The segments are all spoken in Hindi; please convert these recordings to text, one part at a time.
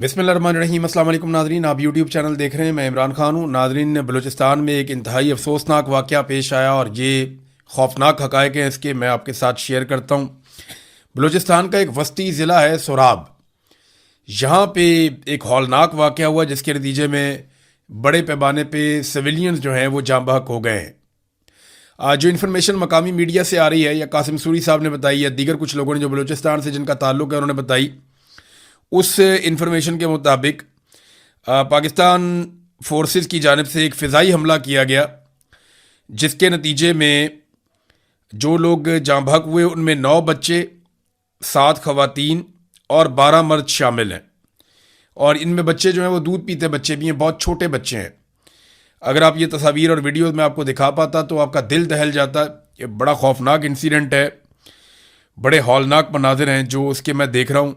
बिस्मिल्लाहिर्रहमानिर्रहीम। अस्सलाम वालेकुम नाज़रीन, आप यूट्यूब चैनल देख रहे हैं। मैं इमरान खान हूँ। नाज़रीन, बलूचिस्तान में एक इंतहाई अफसोसनाक वाक़या पेश आया और ये खौफनाक हक़ाइक़ हैं इसके मैं आपके साथ शेयर करता हूँ। बलूचिस्तान का एक वस्ती ज़िला है सोराब। यहाँ पे एक हौलनाक वाक़या हुआ जिसके नतीजे में बड़े पैमाने पे सिविलियंस जो हैं वो जाँ बहक हो गए हैं। जो इन्फॉर्मेशन मकामी मीडिया से आ रही है या कासिम सूरी साहब ने बताई या दीगर कुछ लोगों ने जो बलूचिस्तान से जिनका ताल्लुक़ है उन्होंने बताई, उस इंफॉर्मेशन के मुताबिक पाकिस्तान फोर्सेस की जानिब से एक फ़िज़ाई हमला किया गया जिसके नतीजे में जो लोग जाँ बहक हुए उनमें 9 बच्चे, 7 ख़वातीन और 12 मर्द शामिल हैं। और इनमें बच्चे जो हैं वो दूध पीते बच्चे भी हैं, बहुत छोटे बच्चे हैं। अगर आप ये तस्वीर और वीडियो में आपको दिखा पाता तो आपका दिल दहल जाता। ये बड़ा खौफनाक इंसिडेंट है, बड़े हौलनाक मनाजिर हैं जो उसके मैं देख रहा हूँ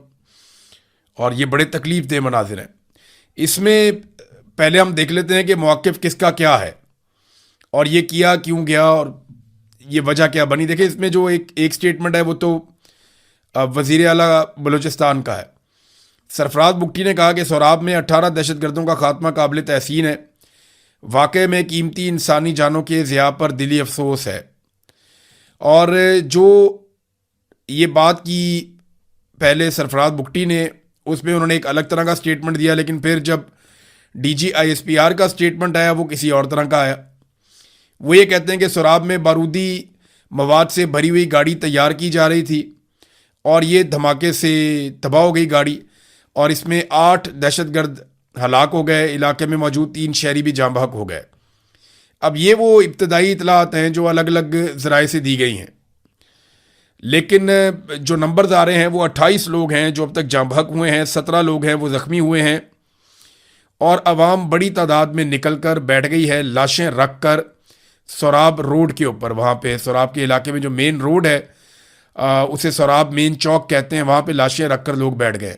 और ये बड़े तकलीफ़ देह मनाजिर हैं। इसमें पहले हम देख लेते हैं कि मौक़िफ़ किसका क्या है और ये किया क्यों गया और ये वजह क्या बनी। देखिए, इसमें जो एक स्टेटमेंट है वो तो वज़ीर आला बलूचिस्तान का है। सरफराज बुगटी ने कहा कि सोराब में 18 दहशतगर्दों का खात्मा काबिल तहसीन है। वाक़े में कीमती इंसानी जानों के ज़िया पर दिली अफसोस है। और जो ये बात की पहले सरफराज बुगटी ने, उसमें उन्होंने एक अलग तरह का स्टेटमेंट दिया, लेकिन फिर जब DGISPR का स्टेटमेंट आया वो किसी और तरह का आया। वो ये कहते हैं कि सोराब में बारूदी मवाद से भरी हुई गाड़ी तैयार की जा रही थी और ये धमाके से तबाह हो गई गाड़ी और इसमें 8 दहशतगर्द हलाक हो गए। इलाके में मौजूद 3 शहरी भी जाँ बहक हो गए। अब ये वो इब्तदाई इतलात हैं जो अलग अलग ज़राए से दी गई हैं, लेकिन जो नंबर्स आ रहे हैं वो 28 लोग हैं जो अब तक जाँ बहक हुए हैं, 17 लोग हैं वो ज़ख्मी हुए हैं और अवाम बड़ी तादाद में निकल कर बैठ गई है लाशें रख कर सोराब रोड के ऊपर। वहाँ पे सोराब के इलाके में जो मेन रोड है उसे सोराब मेन चौक कहते हैं, वहाँ पे लाशें रख कर लोग बैठ गए।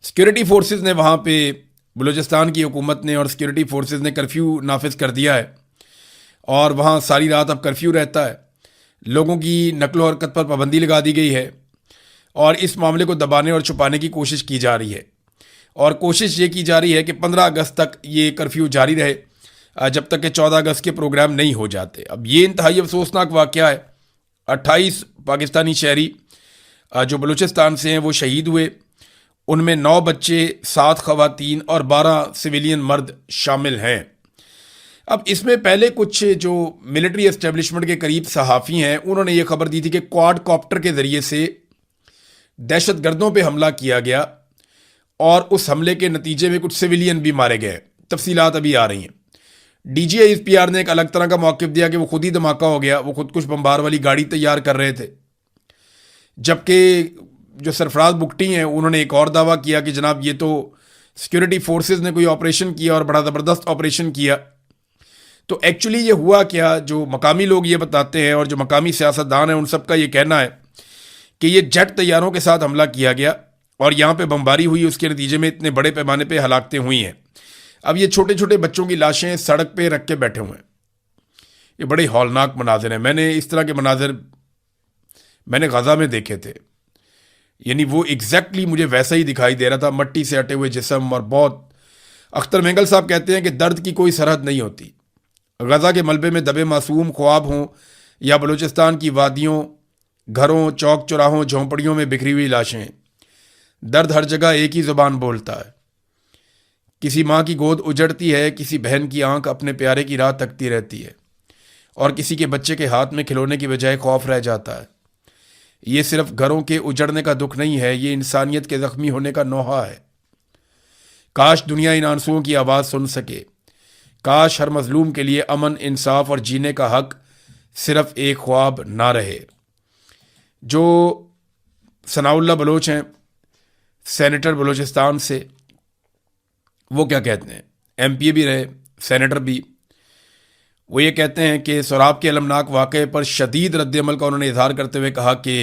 सिक्योरिटी फोर्सेस ने वहाँ पे, बलूचिस्तान की हुकूमत ने और सिक्योरिटी फोर्सेस ने कर्फ्यू नाफिज कर दिया है और वहाँ सारी रात अब कर्फ्यू रहता है। लोगों की नकलो हरकत पर पाबंदी लगा दी गई है और इस मामले को दबाने और छुपाने की कोशिश की जा रही है और कोशिश ये की जा रही है कि 15 अगस्त तक ये कर्फ्यू जारी रहे जब तक कि 14 अगस्त के प्रोग्राम नहीं हो जाते। अब ये इंतहाई अफसोसनाक वाक़या है। 28 पाकिस्तानी शहरी जो बलूचिस्तान से हैं वो शहीद हुए। उनमें 9 बच्चे, 7 ख़वातीन और 12 सिविलियन मर्द शामिल हैं। अब इसमें पहले कुछ जो मिलिट्री एस्टेब्लिशमेंट के करीब सहाफ़ी हैं उन्होंने ये खबर दी थी कि क्वाड कॉप्टर के ज़रिए से दहशतगर्दों पे हमला किया गया और उस हमले के नतीजे में कुछ सिविलियन भी मारे गए। तफसीलात अभी आ रही हैं। DGISPR ने एक अलग तरह का मौक़िफ़ दिया कि वो खुद ही धमाका हो गया, वो खुद कुछ बम्बार वाली गाड़ी तैयार कर रहे थे। जबकि जो सरफराज बुगटी हैं उन्होंने एक और दावा किया कि जनाब ये तो सिक्योरिटी फोर्सेस ने कोई ऑपरेशन किया और बड़ा ज़बरदस्त ऑपरेशन किया। तो एक्चुअली ये हुआ क्या, जो मकामी लोग ये बताते हैं और जो मकामी सियासतदान हैं उन सब का ये कहना है कि ये जेट तैयारों के साथ हमला किया गया और यहाँ पे बमबारी हुई, उसके नतीजे में इतने बड़े पैमाने पे हलाकतें हुई हैं। अब ये छोटे छोटे बच्चों की लाशें सड़क पे रख के बैठे हुए हैं। ये बड़े हौलनाक मनाजिर हैं। मैंने इस तरह के मनाजिर मैंने गज़ा में देखे थे, यानी वो एग्जैक्टली मुझे वैसा ही दिखाई दे रहा था, मट्टी से अटे हुए जिस्म और बहुत। अख्तर मेंगल साहब कहते हैं कि दर्द की कोई सरहद नहीं होती। गज़ा के मलबे में दबे मासूम ख्वाब हों या बलूचिस्तान की वादियों, घरों, चौक चौराहों, झोंपड़ियों में बिखरी हुई लाशें, दर्द हर जगह एक ही ज़ुबान बोलता है। किसी माँ की गोद उजड़ती है, किसी बहन की आंख अपने प्यारे की राह तकती रहती है और किसी के बच्चे के हाथ में खिलौने की बजाय खौफ रह जाता है। ये सिर्फ घरों के उजड़ने का दुख नहीं है, ये इंसानियत के ज़ख्मी होने का नोहा है। काश दुनिया इन आंसुओं की आवाज़ सुन सके। काश हर मजलूम के लिए अमन, इंसाफ और जीने का हक सिर्फ एक ख्वाब ना रहे। जो सनाउल्लाह बलोच हैं, सेनेटर बलूचिस्तान से, वो क्या कहते हैं, MPA भी रहे, सेनेटर भी। वो ये कहते हैं कि सोराब के अलमनाक वाक़े पर शदीद रद्दअमल का उन्होंने इजहार करते हुए कहा कि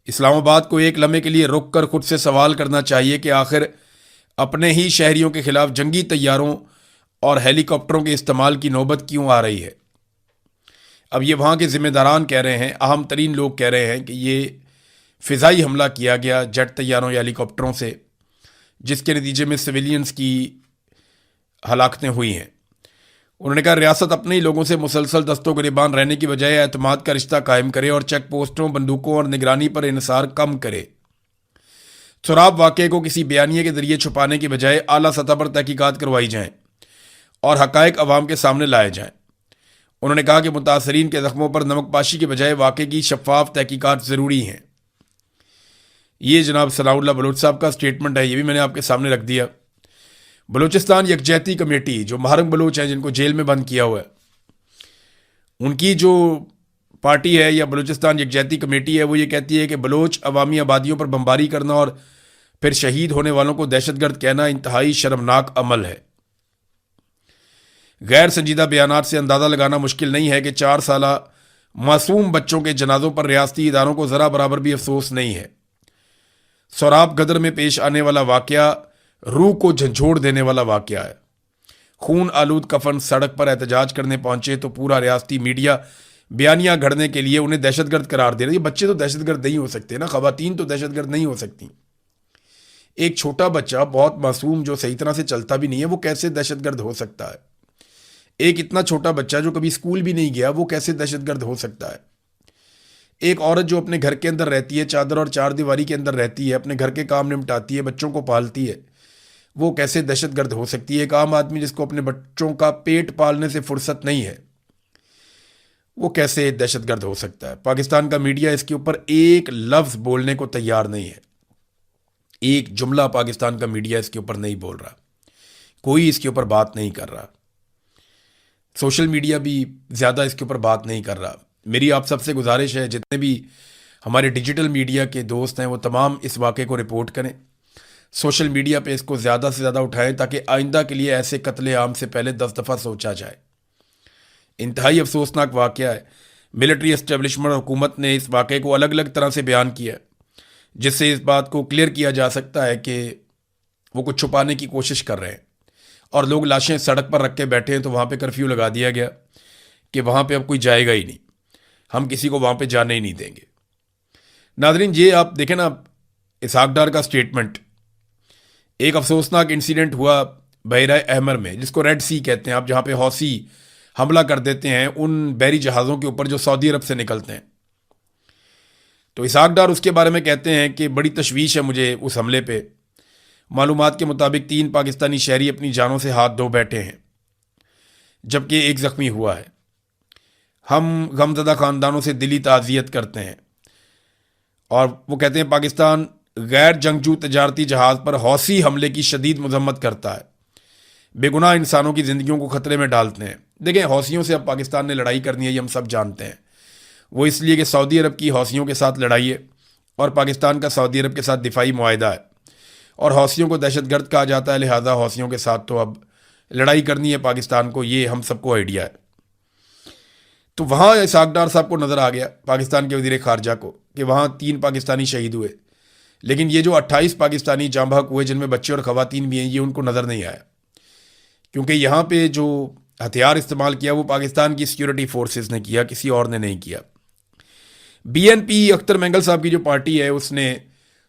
इस्लामाबाद को एक लम्हे के लिए रुक कर खुद से सवाल करना चाहिए कि आखिर अपने ही शहरियों के खिलाफ जंगी तैयारों और हेलीकॉप्टरों के इस्तेमाल की नौबत क्यों आ रही है। अब ये वहाँ के ज़िम्मेदारान कह रहे हैं, अहम तरीन लोग कह रहे हैं कि ये फ़िज़ाई हमला किया गया जेट तैयारों या हेलीकॉप्टरों से जिसके नतीजे में सिविलियंस की हलाकतें हुई हैं। उन्होंने कहा रियासत अपने ही लोगों से मुसलसल दस्तों गिरबान रहने की बजाय एतमाद का रिश्ता कायम करे और चेक पोस्टों, बंदूकों और निगरानी पर इन्हिसार कम करे। सोराब वाक़े को किसी बयानिए के जरिए छुपाने की बजाय आला सतह पर तहकीकात करवाई जाएं और हकायक अवाम के सामने लाए जाएं। उन्होंने कहा कि मुतासरीन के जख्मों पर नमकपाशी के बजाय वाक़े की शफाफ तहकीकात ज़रूरी हैं। ये जनाब सनाउल्लाह बलोच साहब का स्टेटमेंट है, ये भी मैंने आपके सामने रख दिया। बलूचिस्तान यकजहती कमेटी, जो महरंग बलोच हैं जिनको जेल में बंद किया हुआ है, उनकी जो पार्टी है या बलूचिस्तान यकजहती कमेटी है, वो ये कहती है कि बलोच अवामी आबादियों पर बमबारी करना और फिर शहीद होने वालों को दहशतगर्द कहना इंतहाई शर्मनाक अमल है। गैर संजीदा बयानात से अंदाज़ा लगाना मुश्किल नहीं है कि 4 साला मासूम बच्चों के जनाजों पर रियासती इदारों को ज़रा बराबर भी अफसोस नहीं है। सोराब गदर में पेश आने वाला वाक़या रूह को झंझोड़ देने वाला वाक़या है। खून आलूद कफन सड़क पर एहतजाज करने पहुंचे तो पूरा रियासती मीडिया बयानियां घड़ने के लिए उन्हें दहशतगर्द करार दे रहे। ये बच्चे तो दहशतगर्द नहीं हो सकते ना, खवातीन तो दहशतगर्द नहीं हो सकती। एक छोटा बच्चा बहुत मासूम जो सही तरह से चलता भी नहीं है, वो कैसे दहशतगर्द हो सकता है? एक इतना छोटा बच्चा जो कभी स्कूल भी नहीं गया, वो कैसे दहशतगर्द हो सकता है? एक औरत जो अपने घर के अंदर रहती है, चादर और चार दीवारी के अंदर रहती है, अपने घर के काम निपटाती है, बच्चों को पालती है, वो कैसे दहशतगर्द हो सकती है? एक आम आदमी जिसको अपने बच्चों का पेट पालने से फुर्सत नहीं है, वो कैसे दहशतगर्द हो सकता है? पाकिस्तान का मीडिया इसके ऊपर एक लफ्ज़ बोलने को तैयार नहीं है। एक जुमला पाकिस्तान का मीडिया इसके ऊपर नहीं बोल रहा, कोई इसके ऊपर बात नहीं कर रहा। सोशल मीडिया भी ज़्यादा इसके ऊपर बात नहीं कर रहा। मेरी आप सबसे गुजारिश है, जितने भी हमारे डिजिटल मीडिया के दोस्त हैं वो तमाम इस वाक़े को रिपोर्ट करें, सोशल मीडिया पे इसको ज़्यादा से ज़्यादा उठाएं ताकि आइंदा के लिए ऐसे कत्ले आम से पहले 10 दफ़ा सोचा जाए। इंतहाई अफसोसनाक वाक़या है। मिलिट्री एस्टेब्लिशमेंट और हुकूमत ने इस वाक़े को अलग अलग तरह से बयान किया, जिससे इस बात को क्लियर किया जा सकता है कि वो कुछ छुपाने की कोशिश कर रहे हैं और लोग लाशें सड़क पर रख के बैठे हैं। तो वहाँ पे कर्फ्यू लगा दिया गया कि वहाँ पे अब कोई जाएगा ही नहीं, हम किसी को वहाँ पे जाने ही नहीं देंगे। नाज़रीन, ये आप देखें ना, इसहाक डार का स्टेटमेंट। एक अफसोसनाक इंसिडेंट हुआ बहरा अहमर में, जिसको रेड सी कहते हैं आप, जहाँ पे हौसी हमला कर देते हैं उन बहरी जहाज़ों के ऊपर जो सऊदी अरब से निकलते हैं। तो इसहाक डार उसके बारे में कहते हैं कि बड़ी तशवीश है मुझे उस हमले पे। मालूमात के मुताबिक 3 पाकिस्तानी शहरी अपनी जानों से हाथ धो बैठे हैं, जबकि एक ज़ख्मी हुआ है। हम गमज़दा ख़ानदानों से दिली ताज़ियत करते हैं। और वो कहते हैं पाकिस्तान गैर जंगजू तजारती जहाज़ पर हौसी हमले की शदीद मजम्मत करता है, बेगुनाह इंसानों की ज़िंदगियों को ख़तरे में डालते हैं। देखें, हौसियों से अब पाकिस्तान ने लड़ाई करनी है, ये हम सब जानते हैं। वो इसलिए कि सऊदी अरब की हौसियों के साथ लड़ाई है और पाकिस्तान का सऊदी अरब के साथ दिफाई मुआहदा है, और हौसियों को दहशतगर्द कहा जाता है, लिहाजा हौसियों के साथ तो अब लड़ाई करनी है पाकिस्तान को, ये हम सबको आइडिया है। तो वहाँ इसहाक डार साहब को नज़र आ गया, पाकिस्तान के वज़ीर ख़ारजा को, कि वहाँ 3 पाकिस्तानी शहीद हुए, लेकिन ये जो 28 पाकिस्तानी जाँ बहक हुए जिनमें बच्चे और ख़वातीन भी हैं, ये उनको नज़र नहीं आया, क्योंकि यहाँ पे जो हथियार इस्तेमाल किया वो पाकिस्तान की सिक्योरिटी फोर्सेस ने किया, किसी और ने नहीं किया। BNP अख्तर मैंगल साहब की जो पार्टी है, उसने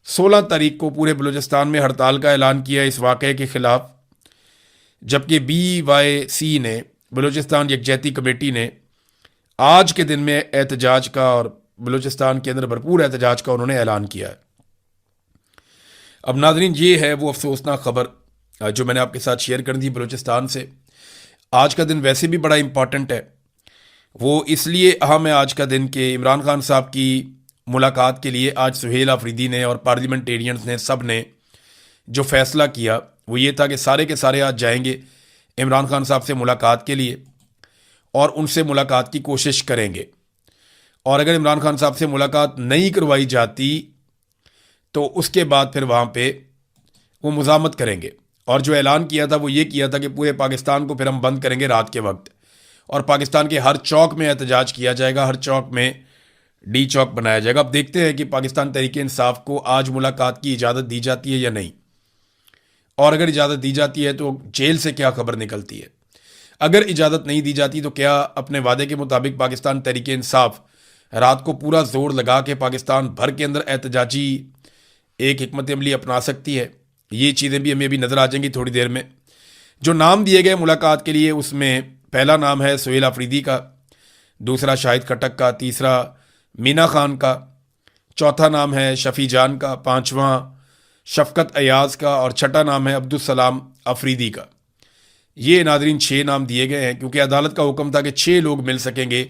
16 तारीख को पूरे बलूचिस्तान में हड़ताल का ऐलान किया इस वाक़े के ख़िलाफ़, जबकि BYC ने, बलूचिस्तान यकजहती कमेटी ने, आज के दिन में एहतजाज का और बलूचिस्तान के अंदर भरपूर एहतजाज का उन्होंने ऐलान किया है। अब नाज़रीन, ये है वो अफसोसनाक ख़बर जो मैंने आपके साथ शेयर कर दी बलूचिस्तान से। आज का दिन वैसे भी बड़ा इम्पॉर्टेंट है, वो इसलिए अहम है आज का दिन कि इमरान खान साहब की मुलाकात के लिए आज सुहेल आफरीदी ने और पार्लियामेंटेरियंस ने, सब ने जो फ़ैसला किया वो ये था कि सारे के सारे आज जाएंगे इमरान खान साहब से मुलाकात के लिए और उनसे मुलाकात की कोशिश करेंगे। और अगर इमरान खान साहब से मुलाकात नहीं करवाई जाती तो उसके बाद फिर वहाँ पे वो मुज़ामत करेंगे। और जो ऐलान किया था वो ये किया था कि पूरे पाकिस्तान को फिर हम बंद करेंगे रात के वक्त, और पाकिस्तान के हर चौक में एहतजाज किया जाएगा, हर चौक में डी चौक बनाया जाएगा। अब देखते हैं कि पाकिस्तान तहरीक इंसाफ को आज मुलाकात की इजाज़त दी जाती है या नहीं, और अगर इजाज़त दी जाती है तो जेल से क्या खबर निकलती है। अगर इजाज़त नहीं दी जाती तो क्या अपने वादे के मुताबिक पाकिस्तान तहरीक इंसाफ रात को पूरा जोर लगा के पाकिस्तान भर के अंदर एहतजाजी एक हिकमत अमली अपना सकती है, ये चीज़ें भी हमें अभी नज़र आ जाएंगी थोड़ी देर में। जो नाम दिए गए मुलाकात के लिए, उसमें पहला नाम है सुहेल अफरीदी का, दूसरा शाहिद खटक का, तीसरा मीना खान का, चौथा नाम है शफ़ी जान का, पांचवा शफ़कत अयाज़ का और छठा नाम है अब्दुलसलाम अफरीदी का। ये नादरीन 6 नाम दिए गए हैं क्योंकि अदालत का हुक्म था कि 6 लोग मिल सकेंगे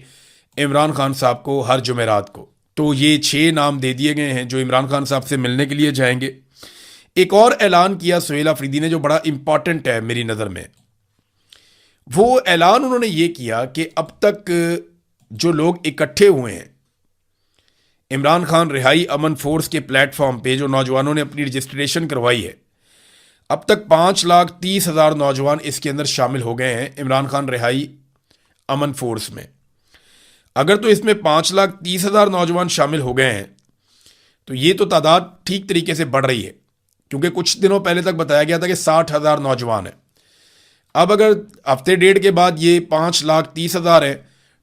इमरान खान साहब को हर जुमेरात को। तो ये 6 नाम दे दिए गए हैं जो इमरान खान साहब से मिलने के लिए जाएंगे। एक और ऐलान किया सुहेल अफरीदी ने जो बड़ा इंपॉर्टेंट है मेरी नज़र में। वो ऐलान उन्होंने ये किया कि अब तक जो लोग इकट्ठे हुए हैं इमरान खान रिहाई अमन फोर्स के प्लेटफॉर्म पे, जो नौजवानों ने अपनी रजिस्ट्रेशन करवाई है, अब तक 5,30,000 नौजवान इसके अंदर शामिल हो गए हैं इमरान खान रिहाई अमन फोर्स में। अगर तो इसमें 5,30,000 नौजवान शामिल हो गए हैं तो ये तो तादाद ठीक तरीके से बढ़ रही है, क्योंकि कुछ दिनों पहले तक बताया गया था कि 60,000 नौजवान है। अब अगर हफ्ते डेढ़ के बाद ये 5,30,000 है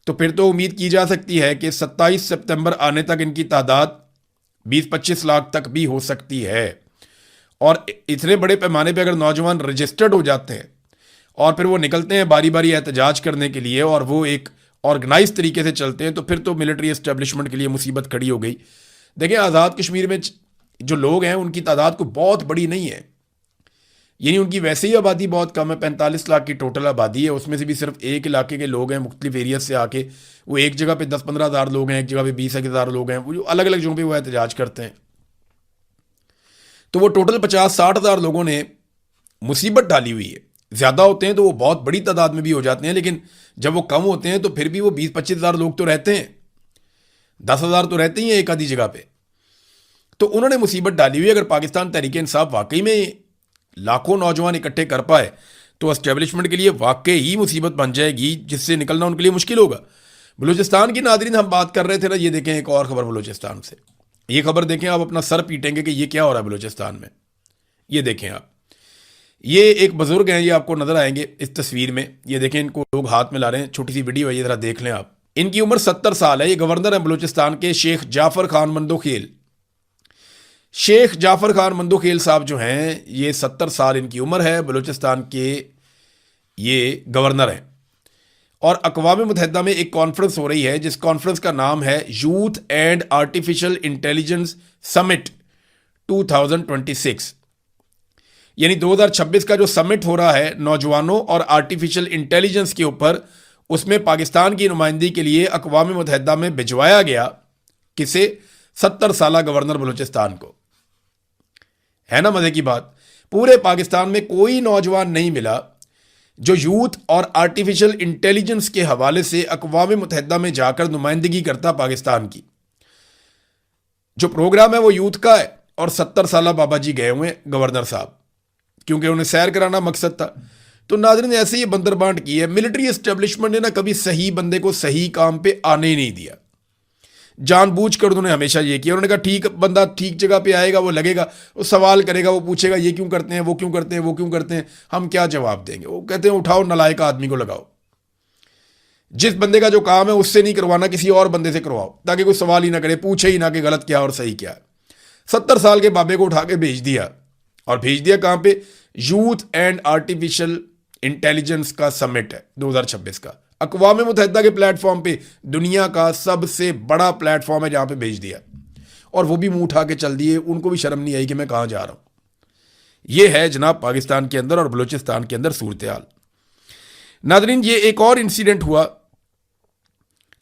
तो फिर तो उम्मीद की जा सकती है कि 27 सितंबर आने तक इनकी तादाद 20-25 लाख तक भी हो सकती है। और इतने बड़े पैमाने पे अगर नौजवान रजिस्टर्ड हो जाते हैं और फिर वो निकलते हैं बारी बारी एहतजाज करने के लिए और वो एक ऑर्गेनाइज तरीके से चलते हैं, तो फिर तो मिलिट्री एस्टेब्लिशमेंट के लिए मुसीबत खड़ी हो गई। देखिए, आज़ाद कश्मीर में जो लोग हैं उनकी तादाद को बहुत बड़ी नहीं है, यानी उनकी वैसे ही आबादी बहुत कम है। 45 लाख की टोटल आबादी है, उसमें से भी सिर्फ एक इलाके के लोग हैं मुख्तलिफ एरिया से आके, वो एक जगह पे 10-15 हज़ार लोग हैं, एक जगह पे 20,000 लोग हैं, वो जो अलग अलग जगहों पे वो एहतजाज करते हैं। तो वो टोटल 50-60 हज़ार लोगों ने मुसीबत डाली हुई है। ज़्यादा होते हैं तो वो बहुत बड़ी तादाद में भी हो जाते हैं, लेकिन जब वो कम होते हैं तो फिर भी वो 20-25 हज़ार लोग तो रहते हैं, 10 हज़ार तो रहते ही हैं एक आधी जगह पे। तो उन्होंने मुसीबत डाली हुई है। अगर पाकिस्तान तहरीक इंसाफ वाकई में लाखों नौजवान इकट्ठे कर पाए तो एस्टेब्लिशमेंट के लिए वाकई ही मुसीबत बन जाएगी, जिससे निकलना उनके लिए मुश्किल होगा। बलूचिस्तान की नादरीन हम बात कर रहे थे ना, ये देखें एक और खबर बलूचिस्तान से। ये खबर देखें, आप अपना सर पीटेंगे कि ये क्या हो रहा है बलूचिस्तान में। ये देखें आप, ये एक बुजुर्ग हैं, ये आपको नजर आएंगे इस तस्वीर में। ये देखें, इनको लोग हाथ में ला रहे हैं, छोटी सी वीडियो है, ये जरा देख लें आप। इनकी उम्र 70 साल है। ये गवर्नर है बलूचिस्तान के, शेख जाफर खान मंदोखेल। शेख जाफर खान मंदोखेल साहब जो हैं, ये 70 साल इनकी उम्र है, बलूचिस्तान के ये गवर्नर हैं। और अक़वाम मुत्तहिदा में एक कॉन्फ्रेंस हो रही है जिस कॉन्फ्रेंस का नाम है youth and artificial intelligence summit 2026। यानी 2026 का जो समिट हो रहा है नौजवानों और आर्टिफिशियल इंटेलिजेंस के ऊपर, उसमें पाकिस्तान की नुमाइंदगी के लिए अक़वाम मुत्तहिदा में भिजवाया गया किसे? 70 साल गवर्नर बलूचिस्तान को। है ना मजे की बात। पूरे पाकिस्तान में कोई नौजवान नहीं मिला जो यूथ और आर्टिफिशियल इंटेलिजेंस के हवाले से अक़वाम मुत्तहिदा में जाकर नुमाइंदगी करता पाकिस्तान की। जो प्रोग्राम है वो यूथ का है और 70 साल बाबा जी गए हुए गवर्नर साहब, क्योंकि उन्हें सैर कराना मकसद था। तो नाज़रीन, ऐसे ही बंदरबांट की है मिलिट्री एस्टेब्लिशमेंट ने ना, कभी सही बंदे को सही काम पे आने ही नहीं दिया। जानबूझकर उन्होंने हमेशा ये किया। उन्होंने कहा ठीक बंदा ठीक जगह पे आएगा, वो लगेगा, वो सवाल करेगा, वो पूछेगा ये क्यों करते हैं, वो क्यों करते हैं, वो क्यों करते हैं, हम क्या जवाब देंगे। वो कहते हैं उठाओ नालायक आदमी को लगाओ, जिस बंदे का जो काम है उससे नहीं करवाना, किसी और बंदे से करवाओ, ताकि कोई सवाल ही ना करे, पूछे ही ना कि गलत क्या और सही क्या है। 70 साल के बाबे को उठा के भेज दिया, और भेज दिया कहाँ पे? यूथ एंड आर्टिफिशियल इंटेलिजेंस का समिट है 2026 का, अक़वाम मुत्तहिदा के प्लेटफॉर्म पे, दुनिया का सबसे बड़ा प्लेटफॉर्म है, जहां पे भेज दिया। और वो भी मुंह उठा के चल दिए, उनको भी शर्म नहीं आई कि मैं कहां जा रहा हूं। ये है जनाब पाकिस्तान के अंदर और बलूचिस्तान के अंदर सूरत हाल। नादरीन, ये एक और इंसिडेंट हुआ,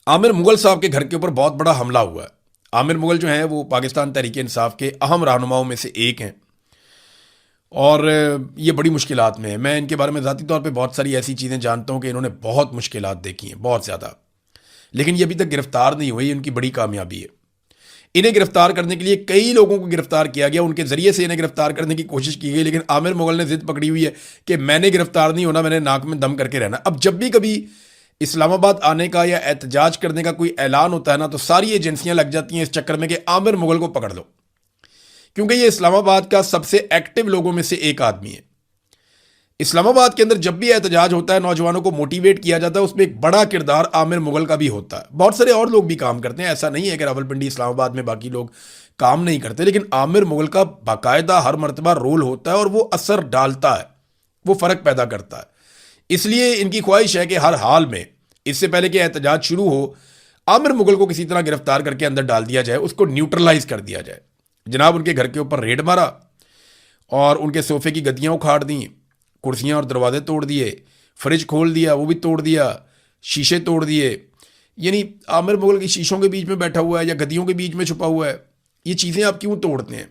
आमिर मुगल साहब के घर के ऊपर बहुत बड़ा हमला हुआ है। आमिर मुगल जो है वो पाकिस्तान तहरीक इंसाफ के अहम रहनुमाओं में से एक हैं और ये बड़ी मुश्किलात में है। मैं इनके बारे में ज़ाती तौर पे बहुत सारी ऐसी चीज़ें जानता हूँ कि इन्होंने बहुत मुश्किलात देखी हैं, बहुत ज़्यादा, लेकिन ये अभी तक गिरफ्तार नहीं हुई। इनकी बड़ी कामयाबी है। इन्हें गिरफ्तार करने के लिए कई लोगों को गिरफ्तार किया गया, उनके ज़रिए से इन्हें गिरफ्तार करने की कोशिश की गई, लेकिन आमिर मुगल ने ज़िद पकड़ी हुई है कि मैंने गिरफ्तार नहीं होना, मैंने नाक में दम करके रहना। अब जब भी कभी इस्लामाबाद आने का या एहतजाज करने का कोई ऐलान होता है ना, तो सारी एजेंसियाँ लग जाती हैं इस चक्कर में कि आमिर मुगल को पकड़ लो, क्योंकि ये इस्लामाबाद का सबसे एक्टिव लोगों में से एक आदमी है। इस्लामाबाद के अंदर जब भी एहतजाज होता है, नौजवानों को मोटिवेट किया जाता है, उसमें एक बड़ा किरदार आमिर मुगल का भी होता है। बहुत सारे और लोग भी काम करते हैं, ऐसा नहीं है कि रावलपिंडी इस्लामाबाद में बाकी लोग काम नहीं करते, लेकिन आमिर मुगल का बाकायदा हर मर्तबा रोल होता है और वो असर डालता है, वो फ़र्क पैदा करता है। इसलिए इनकी ख्वाहिश है कि हर हाल में, इससे पहले कि एहतजाज शुरू हो, आमिर मुगल को किसी तरह गिरफ्तार करके अंदर डाल दिया जाए, उसको न्यूट्रलाइज कर दिया जाए। जनाब उनके घर के ऊपर रेड मारा और उनके सोफे की गद्दियाँ उखाड़ दी, कुर्सियाँ और दरवाजे तोड़ दिए, फ्रिज खोल दिया, वो भी तोड़ दिया, शीशे तोड़ दिए। यानी आमिर मुगल की शीशों के बीच में बैठा हुआ है या गद्दियों के बीच में छुपा हुआ है। ये चीज़ें आप क्यों तोड़ते हैं?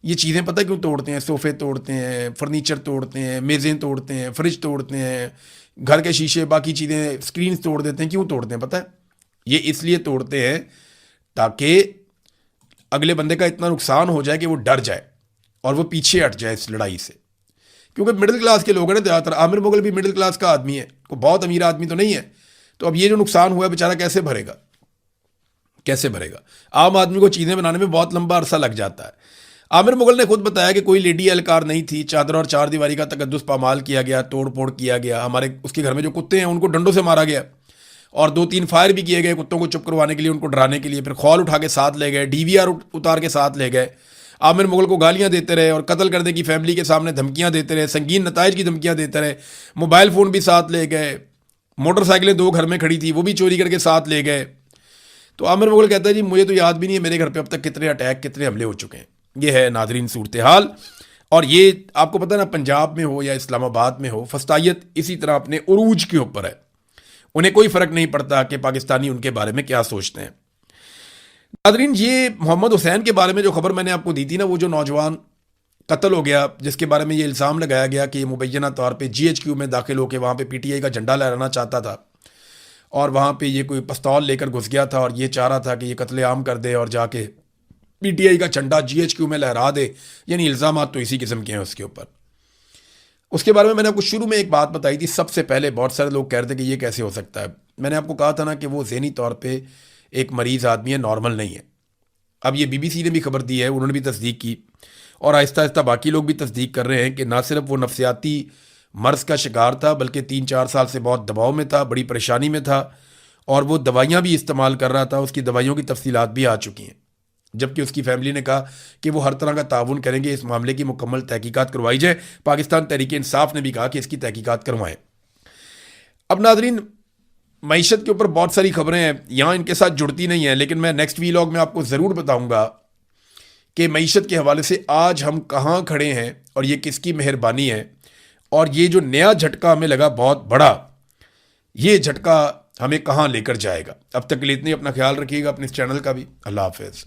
ये चीज़ें पता क्यों तोड़ते हैं? सोफ़े तोड़ते हैं, फर्नीचर तोड़ते हैं, मेज़ें तोड़ते हैं, फ्रिज तोड़ते हैं, घर के शीशे, बाकी चीज़ें, स्क्रीन तोड़ देते हैं। क्यों तोड़ते हैं पता है? ये इसलिए तोड़ते हैं ताकि अगले बंदे का इतना नुकसान हो जाए कि वो डर जाए और वो पीछे हट जाए इस लड़ाई से। क्योंकि मिडिल क्लास के लोग हैं ना ज़्यादातर। आमिर मुगल भी मिडिल क्लास का आदमी है, कोई बहुत अमीर आदमी तो नहीं है। तो अब ये जो नुकसान हुआ है बेचारा कैसे भरेगा? कैसे भरेगा? आम आदमी को चीज़ें बनाने में बहुत लंबा अरसा लग जाता है। आमिर मुगल ने खुद बताया कि कोई लेडी एहलकार नहीं थी, चादर और चार दीवारी का तकद्दुस पामाल किया गया, तोड़ फोड़ किया गया, हमारे उसके घर में जो कुत्ते हैं उनको डंडों से मारा गया और 2-3 फायर भी किए गए कुत्तों को चुप करवाने के लिए, उनको डराने के लिए। फिर खौल उठा के साथ ले गए, डीवीआर उतार के साथ ले गए, आमिर मुगल को गालियां देते रहे और कत्ल करने की फैमिली के सामने धमकियां देते रहे, संगीन नताइज की धमकियां देते रहे। मोबाइल फ़ोन भी साथ ले गए, मोटरसाइकिलें 2 घर में खड़ी थी वो भी चोरी करके साथ ले गए। तो आमिर मुगल कहता है जी मुझे तो याद भी नहीं है मेरे घर पे अब तक कितने अटैक, कितने हमले हो चुके हैं। ये है नाजरीन सूरत हाल। और ये आपको पता है ना, पंजाब में हो या इस्लामाबाद में हो, फस्तायत इसी तरह अपने उरूज के ऊपर है। उन्हें कोई फ़र्क नहीं पड़ता कि पाकिस्तानी उनके बारे में क्या सोचते हैं। नाजरीन, ये मोहम्मद हुसैन के बारे में जो खबर मैंने आपको दी थी ना, वो जो नौजवान कत्ल हो गया जिसके बारे में ये इल्ज़ाम लगाया गया कि ये मुबैना तौर पे GHQ में दाखिल होकर वहाँ पे PTI का झंडा लहराना चाहता था और वहाँ पे ये कोई पिस्तौल लेकर घुस गया था और ये चाह रहा था कि ये कत्लेआम कर दे और जाके PTI का झंडा GHQ में लहरा दे। यानी इल्ज़ाम तो इसी किस्म के हैं उसके ऊपर। उसके बारे में मैंने आपको शुरू में एक बात बताई थी। सबसे पहले बहुत सारे लोग कह रहे थे कि ये कैसे हो सकता है। मैंने आपको कहा था ना कि वो ज़हनी तौर पे एक मरीज़ आदमी है, नॉर्मल नहीं है। अब ये BBC ने भी खबर दी है, उन्होंने भी तस्दीक की और आहिस्ता आहिस्ता बाकी लोग भी तस्दीक कर रहे हैं कि ना सिर्फ वो नफसियाती मर्ज़ का शिकार था बल्कि 3-4 साल से बहुत दबाव में था, बड़ी परेशानी में था और वो दवाइयाँ भी इस्तेमाल कर रहा था। उसकी दवाइयों की तफसीलात भी आ चुकी हैं, जबकि उसकी फैमिली ने कहा कि वो हर तरह का ताउन करेंगे, इस मामले की मुकम्मल तहकीकात करवाई जाए। पाकिस्तान तहरीक इंसाफ ने भी कहा कि इसकी तहकीकात करवाएं। अब नाजरीन, मईशत के ऊपर बहुत सारी खबरें हैं, यहाँ इनके साथ जुड़ती नहीं हैं, लेकिन मैं नेक्स्ट वीलॉग में आपको ज़रूर बताऊँगा कि मईशत के हवाले से आज हम कहाँ खड़े हैं और ये किसकी मेहरबानी है। और ये जो नया झटका हमें लगा बहुत बड़ा, ये झटका हमें कहाँ लेकर जाएगा। अब तक के लिए इतनी, अपना ख्याल रखिएगा, अपने इस चैनल का भी। अल्लाह हाफ़िज़।